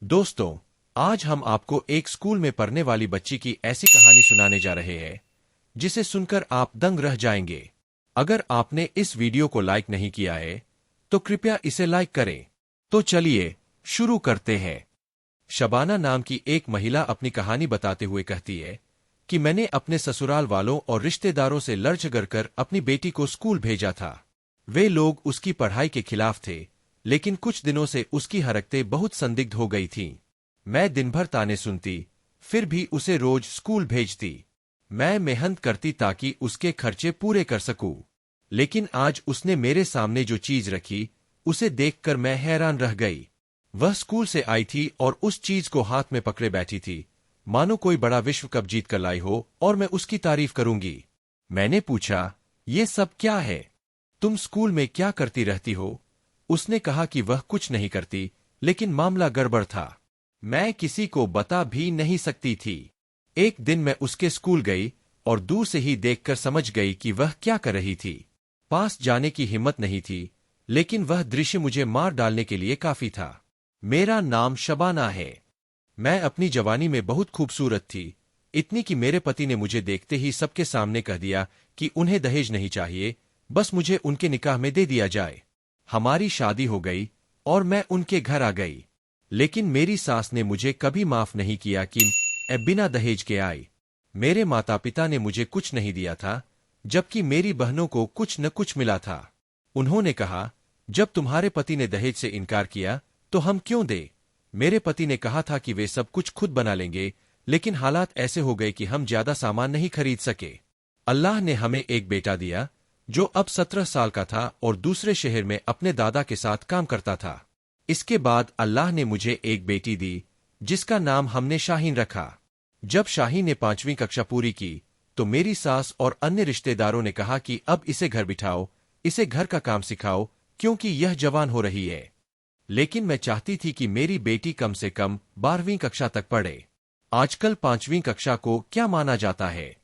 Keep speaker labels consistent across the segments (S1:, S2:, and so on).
S1: दोस्तों, आज हम आपको एक स्कूल में पढ़ने वाली बच्ची की ऐसी कहानी सुनाने जा रहे हैं जिसे सुनकर आप दंग रह जाएंगे। अगर आपने इस वीडियो को लाइक नहीं किया है तो कृपया इसे लाइक करें। तो चलिए शुरू करते हैं। शबाना नाम की एक महिला अपनी कहानी बताते हुए कहती है कि मैंने अपने ससुराल वालों और रिश्तेदारों से लड़ झगड़ कर अपनी बेटी को स्कूल भेजा था। वे लोग उसकी पढ़ाई के खिलाफ थे, लेकिन कुछ दिनों से उसकी हरकतें बहुत संदिग्ध हो गई थीं। मैं दिन भर ताने सुनती, फिर भी उसे रोज स्कूल भेजती। मैं मेहनत करती ताकि उसके खर्चे पूरे कर सकूं। लेकिन आज उसने मेरे सामने जो चीज रखी, उसे देखकर मैं हैरान रह गई। वह स्कूल से आई थी और उस चीज को हाथ में पकड़े बैठी थी, मानो कोई बड़ा विश्व कप जीत कर लाई हो और मैं उसकी तारीफ करूंगी। मैंने पूछा, ये सब क्या है? तुम स्कूल में क्या करती रहती हो? उसने कहा कि वह कुछ नहीं करती, लेकिन मामला गड़बड़ था। मैं किसी को बता भी नहीं सकती थी। एक दिन मैं उसके स्कूल गई और दूर से ही देखकर समझ गई कि वह क्या कर रही थी। पास जाने की हिम्मत नहीं थी, लेकिन वह दृश्य मुझे मार डालने के लिए काफी था। मेरा नाम शबाना है। मैं अपनी जवानी में बहुत खूबसूरत थी, इतनी कि मेरे पति ने मुझे देखते ही सबके सामने कह दिया कि उन्हें दहेज नहीं चाहिए, बस मुझे उनके निकाह में दे दिया जाए। हमारी शादी हो गई और मैं उनके घर आ गई। लेकिन मेरी सास ने मुझे कभी माफ नहीं किया कि मैं बिना दहेज के आई। मेरे माता पिता ने मुझे कुछ नहीं दिया था, जबकि मेरी बहनों को कुछ न कुछ मिला था। उन्होंने कहा, जब तुम्हारे पति ने दहेज से इनकार किया तो हम क्यों दे? मेरे पति ने कहा था कि वे सब कुछ खुद बना लेंगे, लेकिन हालात ऐसे हो गए कि हम ज्यादा सामान नहीं खरीद सके। अल्लाह ने हमें एक बेटा दिया जो अब 17 साल का था और दूसरे शहर में अपने दादा के साथ काम करता था। इसके बाद अल्लाह ने मुझे एक बेटी दी, जिसका नाम हमने शाहीन रखा। जब शाहीन ने 5वीं कक्षा पूरी की तो मेरी सास और अन्य रिश्तेदारों ने कहा कि अब इसे घर बिठाओ, इसे घर का काम सिखाओ, क्योंकि यह जवान हो रही है। लेकिन मैं चाहती थी कि मेरी बेटी कम से कम 12वीं कक्षा तक पढ़े। आजकल 5वीं कक्षा को क्या माना जाता है,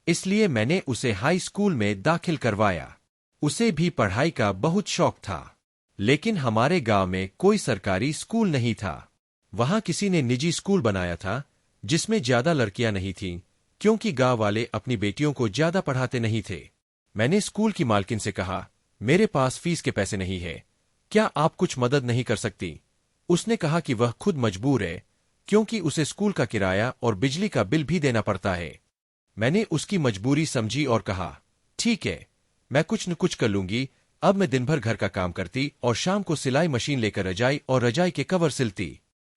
S1: इसलिए मैंने उसे हाई स्कूल में दाखिल करवाया। उसे भी पढ़ाई का बहुत शौक था, लेकिन हमारे गांव में कोई सरकारी स्कूल नहीं था। वहां किसी ने निजी स्कूल बनाया था, जिसमें ज्यादा लड़कियां नहीं थीं, क्योंकि गांव वाले अपनी बेटियों को ज्यादा पढ़ाते नहीं थे। मैंने स्कूल की मालकिन से कहा, मेरे पास फीस के पैसे नहीं है, क्या आप कुछ मदद नहीं कर सकती? उसने कहा कि वह खुद मजबूर है, क्योंकि उसे स्कूल का किराया और बिजली का बिल भी देना पड़ता है। मैंने उसकी मजबूरी समझी और कहा, ठीक है, मैं कुछ न कुछ कर लूंगी। अब मैं दिन भर घर का काम करती और शाम को सिलाई मशीन लेकर रजाई और रजाई के कवर सिलती।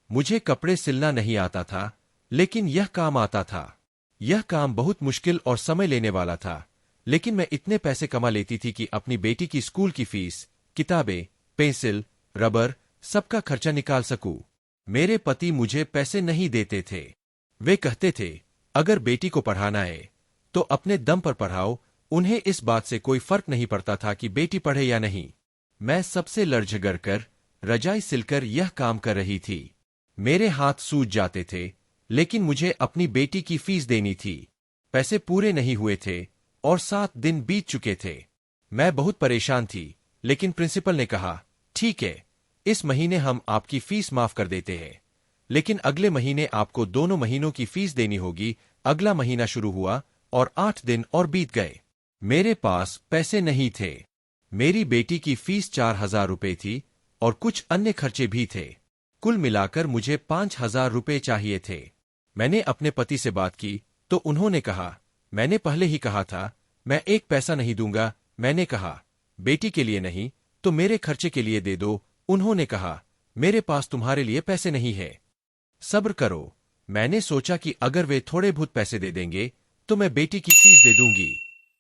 S1: मुझे कपड़े सिलना नहीं आता था, लेकिन यह काम आता था। यह काम बहुत मुश्किल और समय लेने वाला था, लेकिन मैं इतने पैसे कमा लेती थी कि अपनी बेटी की स्कूल की फीस, किताबें, पेंसिल, रबर, सबका खर्चा निकाल सकूं। मेरे पति मुझे पैसे नहीं देते थे। वे कहते थे, अगर बेटी को पढ़ाना है तो अपने दम पर पढ़ाओ। उन्हें इस बात से कोई फर्क नहीं पड़ता था कि बेटी पढ़े या नहीं। मैं सबसे लड़ झगड़ कर रजाई सिलकर यह काम कर रही थी। मेरे हाथ सूज जाते थे, लेकिन मुझे अपनी बेटी की फीस देनी थी। पैसे पूरे नहीं हुए थे और 7 दिन बीत चुके थे। मैं बहुत परेशान थी, लेकिन प्रिंसिपल ने कहा, ठीक है, इस महीने हम आपकी फीस माफ कर देते हैं, लेकिन अगले महीने आपको दोनों महीनों की फीस देनी होगी। अगला महीना शुरू हुआ और 8 दिन और बीत गए। मेरे पास पैसे नहीं थे। मेरी बेटी की फीस 4,000 रुपए थी और कुछ अन्य खर्चे भी थे। कुल मिलाकर मुझे 5,000 रुपए चाहिए थे। मैंने अपने पति से बात की तो उन्होंने कहा, मैंने पहले ही कहा था, मैं एक पैसा नहीं दूंगा। मैंने कहा, बेटी के लिए नहीं तो मेरे खर्चे के लिए दे दो। उन्होंने कहा, मेरे पास तुम्हारे लिए पैसे नहीं है, सब्र करो। मैंने सोचा कि अगर वे थोड़े बहुत पैसे दे देंगे तो मैं बेटी की फीस दे दूंगी,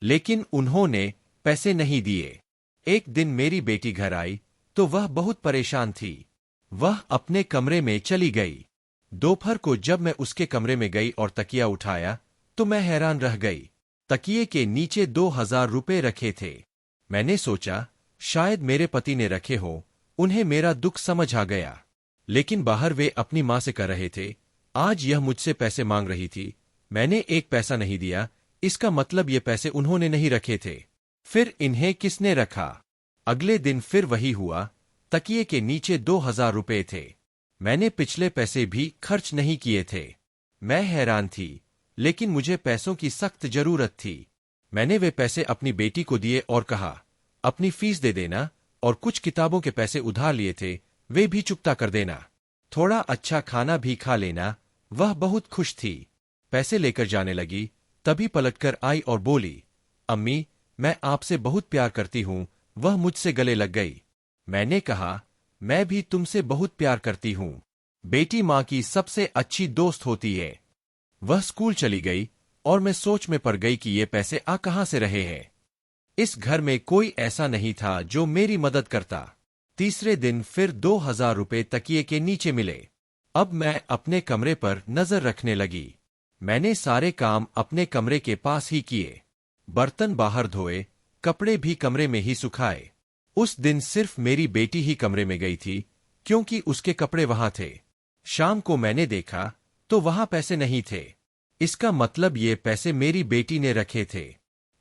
S1: लेकिन उन्होंने पैसे नहीं दिए। एक दिन मेरी बेटी घर आई तो वह बहुत परेशान थी। वह अपने कमरे में चली गई। दोपहर को जब मैं उसके कमरे में गई और तकिया उठाया तो मैं हैरान रह गई। तकिए के नीचे 2,000 रुपए रखे थे। मैंने सोचा, शायद मेरे पति ने रखे हो, उन्हें मेरा दुख समझ आ गया। लेकिन बाहर वे अपनी मां से कर रहे थे, आज यह मुझसे पैसे मांग रही थी। मैंने एक पैसा नहीं दिया, इसका मतलब ये पैसे उन्होंने नहीं रखे थे। फिर इन्हें किसने रखा? अगले दिन फिर वही हुआ, तकिए के नीचे 2,000 रुपए थे। मैंने पिछले पैसे भी खर्च नहीं किए थे। मैं हैरान थी, लेकिन मुझे पैसों की सख्त जरूरत थी। मैंने वे पैसे अपनी बेटी को दिए और कहा, अपनी फीस दे देना और कुछ किताबों के पैसे उधार लिए थे, वे भी चुकता कर देना। थोड़ा अच्छा खाना भी खा लेना। वह बहुत खुश थी। पैसे लेकर जाने लगी, तभी पलटकर आई और बोली, अम्मी, मैं आपसे बहुत प्यार करती हूँ। वह मुझसे गले लग गई। मैंने कहा, मैं भी तुमसे बहुत प्यार करती हूँ। बेटी माँ की सबसे अच्छी दोस्त होती है। वह स्कूल चली गई और मैं सोच में पड़ गई कि ये पैसे आ कहाँ से रहे हैं। इस घर में कोई ऐसा नहीं था जो मेरी मदद करता। तीसरे दिन फिर 2000 रुपए तकिए के नीचे मिले। अब मैं अपने कमरे पर नजर रखने लगी। मैंने सारे काम अपने कमरे के पास ही किए। बर्तन बाहर धोए, कपड़े भी कमरे में ही सुखाए। उस दिन सिर्फ मेरी बेटी ही कमरे में गई थी, क्योंकि उसके कपड़े वहां थे। शाम को मैंने देखा तो वहां पैसे नहीं थे। इसका मतलब ये पैसे मेरी बेटी ने रखे थे।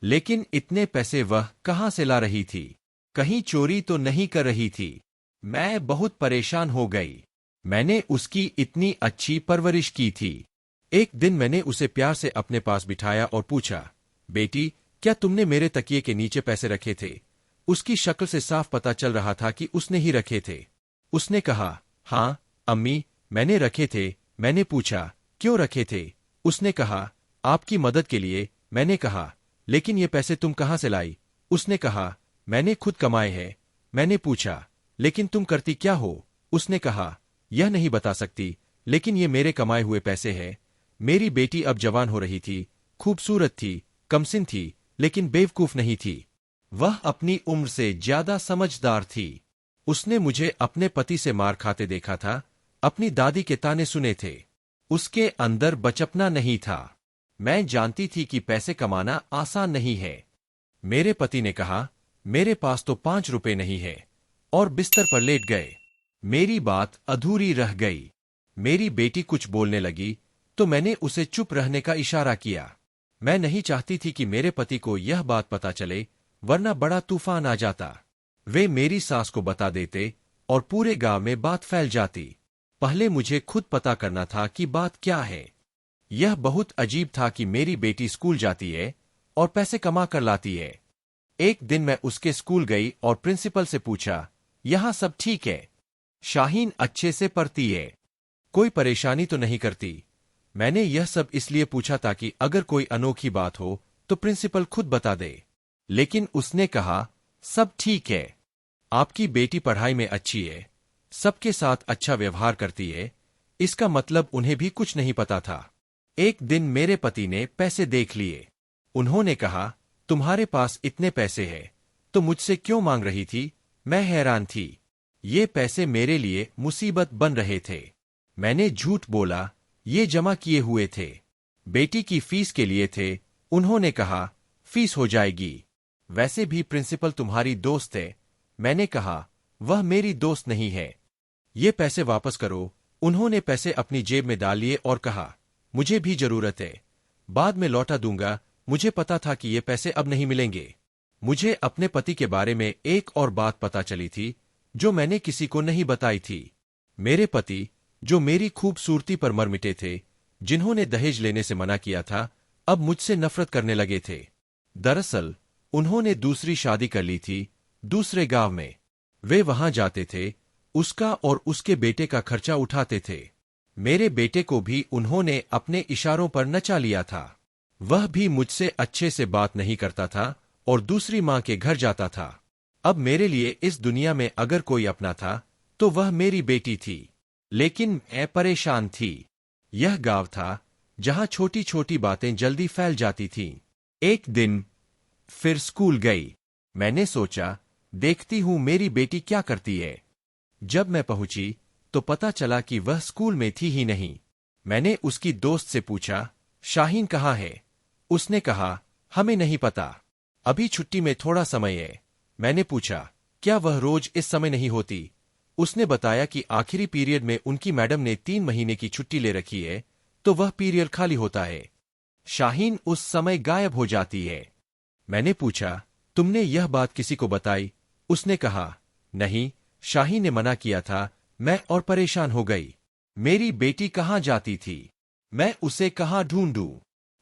S1: लेकिन इतने पैसे वह कहां से ला रही थी? कहीं चोरी तो नहीं कर रही थी? मैं बहुत परेशान हो गई। मैंने उसकी इतनी अच्छी परवरिश की थी। एक दिन मैंने उसे प्यार से अपने पास बिठाया और पूछा, बेटी, क्या तुमने मेरे तकिए के नीचे पैसे रखे थे? उसकी शक्ल से साफ पता चल रहा था कि उसने ही रखे थे। उसने कहा, हाँ अम्मी, मैंने रखे थे। मैंने पूछा, क्यों रखे थे? उसने कहा, आपकी मदद के लिए। मैंने कहा, लेकिन ये पैसे तुम कहाँ से लाई? उसने कहा, मैंने खुद कमाए हैं। मैंने पूछा, लेकिन तुम करती क्या हो? उसने कहा, यह नहीं बता सकती, लेकिन ये मेरे कमाए हुए पैसे हैं। मेरी बेटी अब जवान हो रही थी, खूबसूरत थी, कमसिन थी, लेकिन बेवकूफ नहीं थी। वह अपनी उम्र से ज्यादा समझदार थी। उसने मुझे अपने पति से मार खाते देखा था, अपनी दादी के ताने सुने थे। उसके अंदर बचपना नहीं था। मैं जानती थी कि पैसे कमाना आसान नहीं है। मेरे पति ने कहा, मेरे पास तो 5 रुपए नहीं है, और बिस्तर पर लेट गए। मेरी बात अधूरी रह गई। मेरी बेटी कुछ बोलने लगी तो मैंने उसे चुप रहने का इशारा किया। मैं नहीं चाहती थी कि मेरे पति को यह बात पता चले, वरना बड़ा तूफान आ जाता। वे मेरी सास को बता देते और पूरे गांव में बात फैल जाती। पहले मुझे खुद पता करना था कि बात क्या है। यह बहुत अजीब था कि मेरी बेटी स्कूल जाती है और पैसे कमा कर लाती है। एक दिन मैं उसके स्कूल गई और प्रिंसिपल से पूछा, यहां सब ठीक है? शाहीन अच्छे से पढ़ती है? कोई परेशानी तो नहीं करती? मैंने यह सब इसलिए पूछा ताकि अगर कोई अनोखी बात हो तो प्रिंसिपल खुद बता दे। लेकिन उसने कहा, सब ठीक है। आपकी बेटी पढ़ाई में अच्छी है, सबके साथ अच्छा व्यवहार करती है। इसका मतलब उन्हें भी कुछ नहीं पता था। एक दिन मेरे पति ने पैसे देख लिए। उन्होंने कहा, तुम्हारे पास इतने पैसे हैं, तो मुझसे क्यों मांग रही थी? मैं हैरान थी। ये पैसे मेरे लिए मुसीबत बन रहे थे। मैंने झूठ बोला, ये जमा किए हुए थे। बेटी की फीस के लिए थे। उन्होंने कहा, फीस हो जाएगी। वैसे भी प्रिंसिपल तुम्हारी दोस्त है। मैंने कहा, वह मेरी दोस्त नहीं है। ये पैसे वापस करो। उन्होंने पैसे अपनी जेब में डाल लिए और कहा, मुझे भी जरूरत है, बाद में लौटा दूंगा। मुझे पता था कि ये पैसे अब नहीं मिलेंगे। मुझे अपने पति के बारे में एक और बात पता चली थी जो मैंने किसी को नहीं बताई थी। मेरे पति, जो मेरी खूबसूरती पर मर मिटे थे, जिन्होंने दहेज लेने से मना किया था, अब मुझसे नफरत करने लगे थे। दरअसल उन्होंने दूसरी शादी कर ली थी, दूसरे गांव में। वे वहां जाते थे, उसका और उसके बेटे का खर्चा उठाते थे। मेरे बेटे को भी उन्होंने अपने इशारों पर नचा लिया था। वह भी मुझसे अच्छे से बात नहीं करता था और दूसरी माँ के घर जाता था। अब मेरे लिए इस दुनिया में अगर कोई अपना था तो वह मेरी बेटी थी। लेकिन मैं परेशान थी। यह गांव था जहां छोटी छोटी बातें जल्दी फैल जाती थीं। एक दिन फिर स्कूल गई। मैंने सोचा, देखती हूं मेरी बेटी क्या करती है। जब मैं पहुंची तो पता चला कि वह स्कूल में थी ही नहीं। मैंने उसकी दोस्त से पूछा, शाहीन कहाँ है? उसने कहा, हमें नहीं पता, अभी छुट्टी में थोड़ा समय है। मैंने पूछा, क्या वह रोज इस समय नहीं होती? उसने बताया कि आखिरी पीरियड में उनकी मैडम ने 3 महीने की छुट्टी ले रखी है, तो वह पीरियड खाली होता है। शाहीन उस समय गायब हो जाती है। मैंने पूछा, तुमने यह बात किसी को बताई? उसने कहा, नहीं, शाहीन ने मना किया था, मैं और परेशान हो गई। मेरी बेटी कहाँ जाती थी? मैं उसे कहाँ ढूंढूं?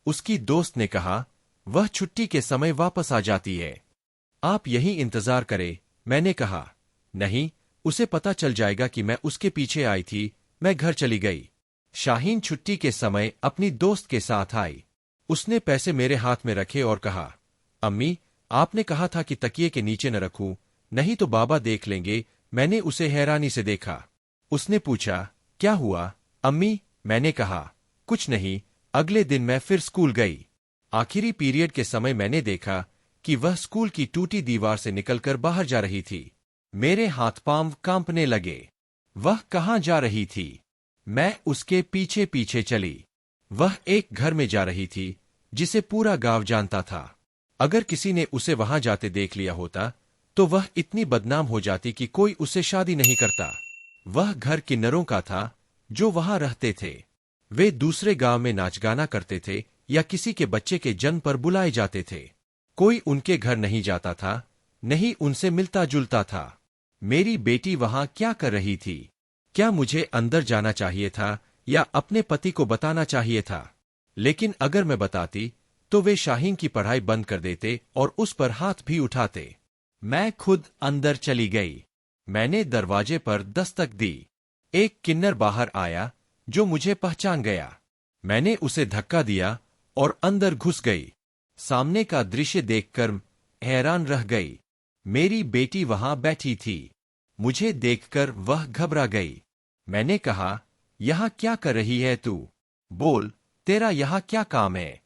S1: उसकी दोस्त ने कहा, वह छुट्टी के समय वापस आ जाती है। आप यहीं इंतजार करें, मैंने कहा। नहीं, उसे पता चल जाएगा कि मैं उसके पीछे आई थी। मैं घर चली गई। शाहीन छुट्टी के समय अपनी दोस्त के साथ आई। उसने पैसे मेरे हाथ में रखे और कहा, अम्मी, आपने कहा था कि तकिए के नीचे न रखूं, नहीं तो बाबा देख लेंगे। मैंने उसे हैरानी से देखा। उसने पूछा, क्या हुआ अम्मी? मैंने कहा, कुछ नहीं। अगले दिन मैं फिर स्कूल गई। आखिरी पीरियड के समय मैंने देखा कि वह स्कूल की टूटी दीवार से निकलकर बाहर जा रही थी। मेरे हाथ पांव कांपने लगे। वह कहाँ जा रही थी? मैं उसके पीछे पीछे चली। वह एक घर में जा रही थी जिसे पूरा गांव जानता था। अगर किसी ने उसे वहां जाते देख लिया होता तो वह इतनी बदनाम हो जाती कि कोई उसे शादी नहीं करता। वह घर किन्नरों का था जो वहां रहते थे। वे दूसरे गांव में नाच गाना करते थे या किसी के बच्चे के जन्म पर बुलाए जाते थे। कोई उनके घर नहीं जाता था, नहीं उनसे मिलता जुलता था। मेरी बेटी वहां क्या कर रही थी? क्या मुझे अंदर जाना चाहिए था या अपने पति को बताना चाहिए था? लेकिन अगर मैं बताती तो वे शाहीन की पढ़ाई बंद कर देते और उस पर हाथ भी उठाते। मैं खुद अंदर चली गई। मैंने दरवाजे पर दस्तक दी। एक किन्नर बाहर आया जो मुझे पहचान गया। मैंने उसे धक्का दिया और अंदर घुस गई। सामने का दृश्य देखकर हैरान रह गई। मेरी बेटी वहां बैठी थी। मुझे देखकर वह घबरा गई। मैंने कहा, यहां क्या कर रही है तू? बोल, तेरा यहां क्या काम है?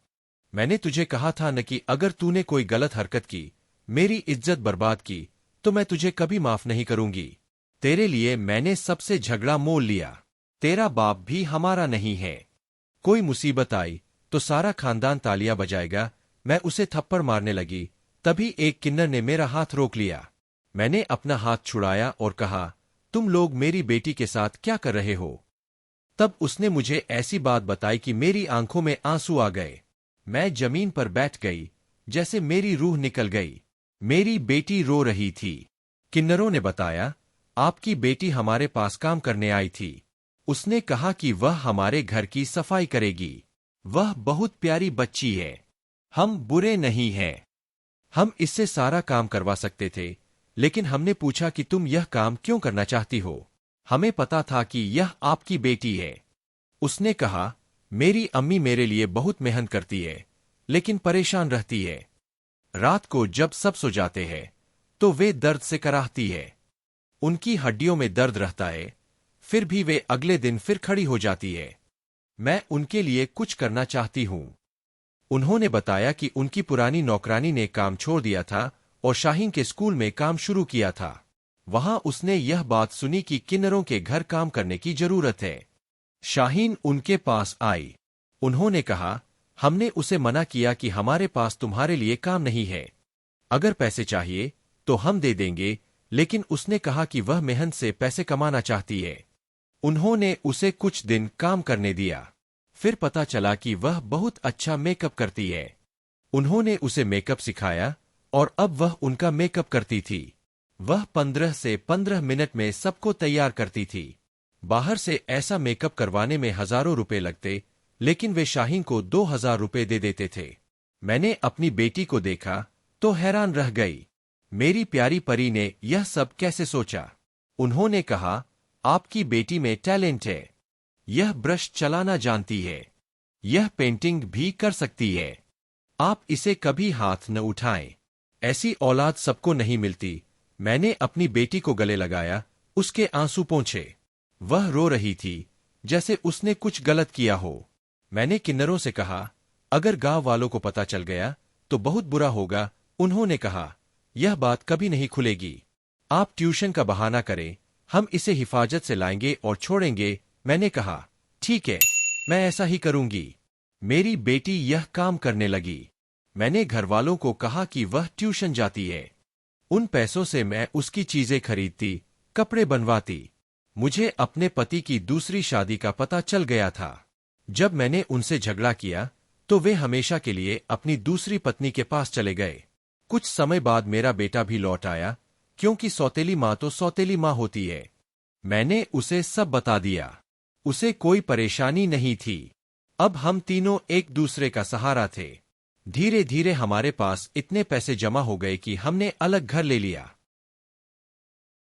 S1: मैंने तुझे कहा था न कि अगर तूने कोई गलत हरकत की, मेरी इज्जत बर्बाद की, तो मैं तुझे कभी माफ नहीं करूंगी। तेरे लिए मैंने सबसे झगड़ा मोल लिया। तेरा बाप भी हमारा नहीं है। कोई मुसीबत आई तो सारा खानदान तालियां बजाएगा। मैं उसे थप्पड़ मारने लगी, तभी एक किन्नर ने मेरा हाथ रोक लिया। मैंने अपना हाथ छुड़ाया और कहा, तुम लोग मेरी बेटी के साथ क्या कर रहे हो? तब उसने मुझे ऐसी बात बताई कि मेरी आंखों में आंसू आ गए। मैं जमीन पर बैठ गई, जैसे मेरी रूह निकल गई। मेरी बेटी रो रही थी। किन्नरों ने बताया, आपकी बेटी हमारे पास काम करने आई थी। उसने कहा कि वह हमारे घर की सफाई करेगी। वह बहुत प्यारी बच्ची है। हम बुरे नहीं हैं। हम इससे सारा काम करवा सकते थे, लेकिन हमने पूछा कि तुम यह काम क्यों करना चाहती हो? हमें पता था कि यह आपकी बेटी है। उसने कहा, मेरी अम्मी मेरे लिए बहुत मेहनत करती है, लेकिन परेशान रहती है। रात को जब सब सो जाते हैं, तो वे दर्द से कराहती है। उनकी हड्डियों में दर्द रहता है, फिर भी वे अगले दिन फिर खड़ी हो जाती है। मैं उनके लिए कुछ करना चाहती हूं। उन्होंने बताया कि उनकी पुरानी नौकरानी ने काम छोड़ दिया था और शाहीन के स्कूल में काम शुरू किया था। वहां उसने यह बात सुनी कि किन्नरों के घर काम करने की जरूरत है। शाहीन उनके पास आई। उन्होंने कहा, हमने उसे मना किया कि हमारे पास तुम्हारे लिए काम नहीं है। अगर पैसे चाहिए तो हम दे देंगे, लेकिन उसने कहा कि वह मेहनत से पैसे कमाना चाहती है। उन्होंने उसे कुछ दिन काम करने दिया। फिर पता चला कि वह बहुत अच्छा मेकअप करती है। उन्होंने उसे मेकअप सिखाया और अब वह उनका मेकअप करती थी। वह 15 से 15 मिनट में सबको तैयार करती थी। बाहर से ऐसा मेकअप करवाने में हजारों रुपए लगते, लेकिन वे शाहीन को 2000 रुपए दे देते थे। मैंने अपनी बेटी को देखा तो हैरान रह गई। मेरी प्यारी परी ने यह सब कैसे सोचा? उन्होंने कहा, आपकी बेटी में टैलेंट है। यह ब्रश चलाना जानती है। यह पेंटिंग भी कर सकती है। आप इसे कभी हाथ न उठाएं। ऐसी औलाद सबको नहीं मिलती। मैंने अपनी बेटी को गले लगाया, उसके आंसू पोंछे। वह रो रही थी, जैसे उसने कुछ गलत किया हो। मैंने किन्नरों से कहा, अगर गांव वालों को पता चल गया तो बहुत बुरा होगा। उन्होंने कहा, यह बात कभी नहीं खुलेगी। आप ट्यूशन का बहाना करें, हम इसे हिफाजत से लाएंगे और छोड़ेंगे। मैंने कहा, ठीक है, मैं ऐसा ही करूंगी। मेरी बेटी यह काम करने लगी। मैंने घरवालों को कहा कि वह ट्यूशन जाती है। उन पैसों से मैं उसकी चीजें खरीदती, कपड़े बनवाती। मुझे अपने पति की दूसरी शादी का पता चल गया था। जब मैंने उनसे झगड़ा किया तो वे हमेशा के लिए अपनी दूसरी पत्नी के पास चले गए। कुछ समय बाद मेरा बेटा भी लौट आया, क्योंकि सौतेली माँ तो सौतेली माँ होती है। मैंने उसे सब बता दिया। उसे कोई परेशानी नहीं थी। अब हम तीनों एक दूसरे का सहारा थे। धीरे धीरे हमारे पास इतने पैसे जमा हो गए कि हमने अलग घर ले लिया।